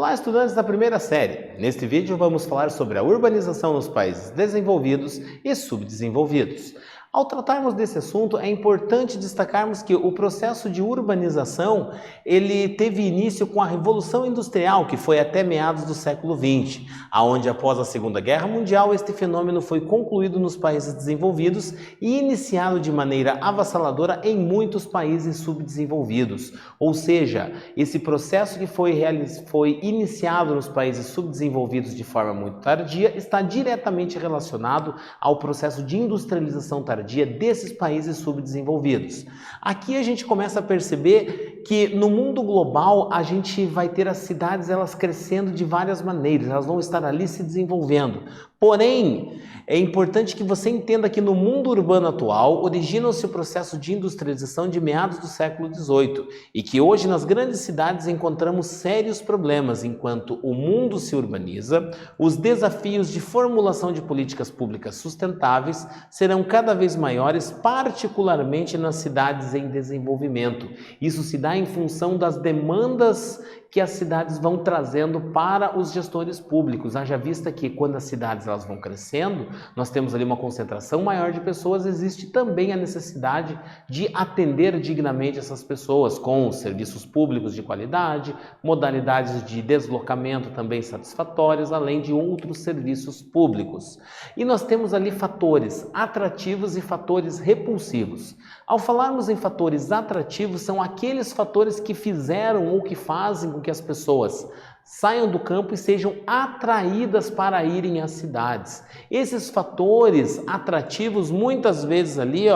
Olá, estudantes da primeira série! Neste vídeo vamos falar sobre a urbanização nos países desenvolvidos e subdesenvolvidos. Ao tratarmos desse assunto, é importante destacarmos que o processo de urbanização ele teve início com a Revolução Industrial, que foi até meados do século XX, onde após a Segunda Guerra Mundial este fenômeno foi concluído nos países desenvolvidos e iniciado de maneira avassaladora em muitos países subdesenvolvidos. Ou seja, esse processo que foi iniciado nos países subdesenvolvidos de forma muito tardia está diretamente relacionado ao processo de industrialização tardia desses países subdesenvolvidos. Aqui a gente começa a perceber que no mundo global a gente vai ter as cidades elas crescendo de várias maneiras, elas vão estar ali se desenvolvendo. Porém, é importante que você entenda que no mundo urbano atual origina-se o processo de industrialização de meados do século XVIII e que hoje nas grandes cidades encontramos sérios problemas enquanto o mundo se urbaniza, os desafios de formulação de políticas públicas sustentáveis serão cada vez maiores, particularmente nas cidades em desenvolvimento. Isso se dá em função das demandas que as cidades vão trazendo para os gestores públicos. Haja vista que quando as cidades elas vão crescendo, nós temos ali uma concentração maior de pessoas, existe também a necessidade de atender dignamente essas pessoas com serviços públicos de qualidade, modalidades de deslocamento também satisfatórias, além de outros serviços públicos. E nós temos ali fatores atrativos e fatores repulsivos. Ao falarmos em fatores atrativos, são aqueles fatores que fizeram ou que fazem com que as pessoas saiam do campo e sejam atraídas para irem às cidades. Esses fatores atrativos muitas vezes ali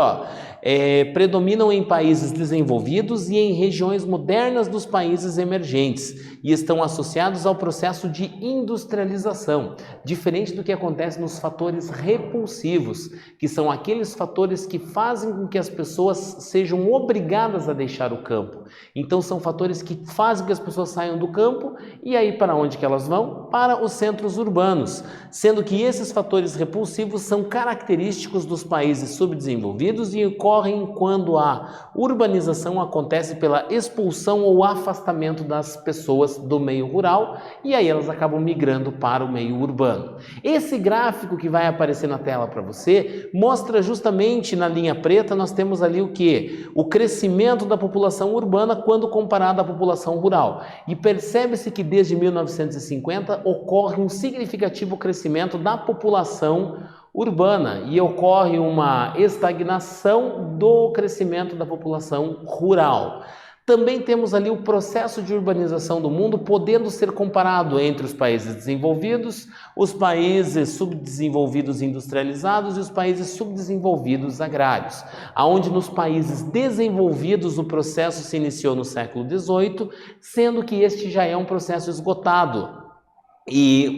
predominam em países desenvolvidos e em regiões modernas dos países emergentes e estão associados ao processo de industrialização, diferente do que acontece nos fatores repulsivos, que são aqueles fatores que fazem com que as pessoas sejam obrigadas a deixar o campo. Então são fatores que fazem com que as pessoas saiam do campo e aí para onde que elas vão? Para os centros urbanos, sendo que esses fatores repulsivos são característicos dos países subdesenvolvidos e ocorrem quando a urbanização acontece pela expulsão ou afastamento das pessoas do meio rural e aí elas acabam migrando para o meio urbano. Esse gráfico que vai aparecer na tela para você mostra justamente na linha preta nós temos ali o que? O crescimento da população urbana quando comparado à população rural. E percebe-se que desde 1950 ocorre um significativo crescimento da população urbana e ocorre uma estagnação do crescimento da população rural. Também temos ali o processo de urbanização do mundo podendo ser comparado entre os países desenvolvidos, os países subdesenvolvidos industrializados e os países subdesenvolvidos agrários, aonde nos países desenvolvidos o processo se iniciou no século XVIII, sendo que este já é um processo esgotado.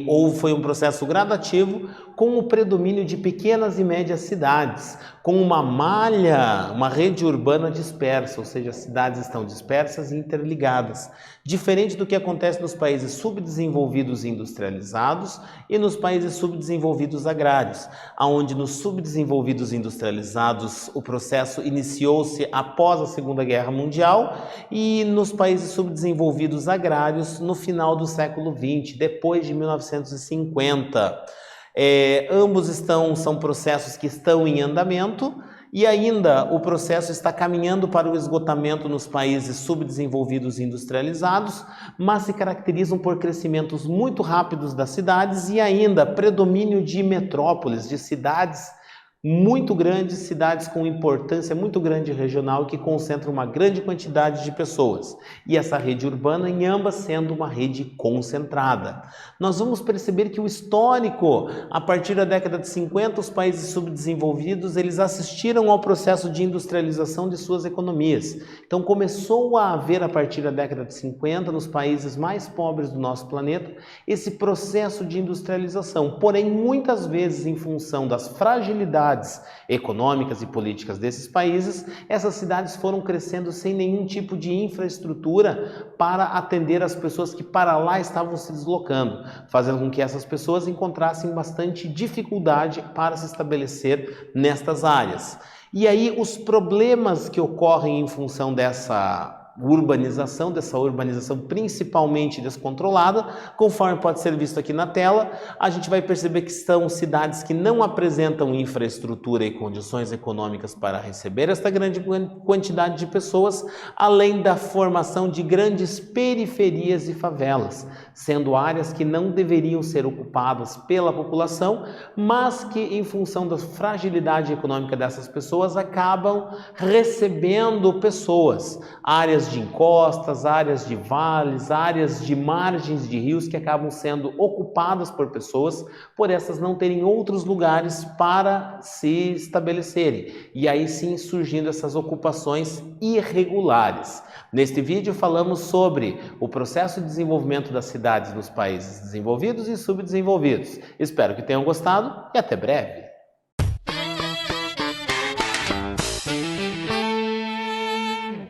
Ou foi um processo gradativo com o predomínio de pequenas e médias cidades, com uma malha, uma rede urbana dispersa, ou seja, as cidades estão dispersas e interligadas, diferente do que acontece nos países subdesenvolvidos e industrializados e nos países subdesenvolvidos agrários, onde nos subdesenvolvidos e industrializados o processo iniciou-se após a Segunda Guerra Mundial e nos países subdesenvolvidos agrários no final do século XX, depois de 1950. Ambos são processos que estão em andamento e ainda o processo está caminhando para o esgotamento nos países subdesenvolvidos e industrializados, mas se caracterizam por crescimentos muito rápidos das cidades e ainda predomínio de metrópoles, de cidades muito grandes, cidades com importância muito grande regional que concentram uma grande quantidade de pessoas. E essa rede urbana em ambas sendo uma rede concentrada. Nós vamos perceber que o histórico, a partir da década de 50, os países subdesenvolvidos, eles assistiram ao processo de industrialização de suas economias. Então começou a haver, a partir da década de 50, nos países mais pobres do nosso planeta, esse processo de industrialização. Porém, muitas vezes, em função das fragilidades econômicas e políticas desses países, essas cidades foram crescendo sem nenhum tipo de infraestrutura para atender as pessoas que para lá estavam se deslocando, fazendo com que essas pessoas encontrassem bastante dificuldade para se estabelecer nestas áreas. E aí os problemas que ocorrem em função urbanização, dessa urbanização principalmente descontrolada, conforme pode ser visto aqui na tela, a gente vai perceber que são cidades que não apresentam infraestrutura e condições econômicas para receber esta grande quantidade de pessoas, além da formação de grandes periferias e favelas, sendo áreas que não deveriam ser ocupadas pela população, mas que, em função da fragilidade econômica dessas pessoas, acabam recebendo pessoas, áreas de encostas, áreas de vales, áreas de margens de rios que acabam sendo ocupadas por pessoas, por essas não terem outros lugares para se estabelecerem. E aí sim surgindo essas ocupações irregulares. Neste vídeo falamos sobre o processo de desenvolvimento das cidades nos países desenvolvidos e subdesenvolvidos. Espero que tenham gostado e até breve.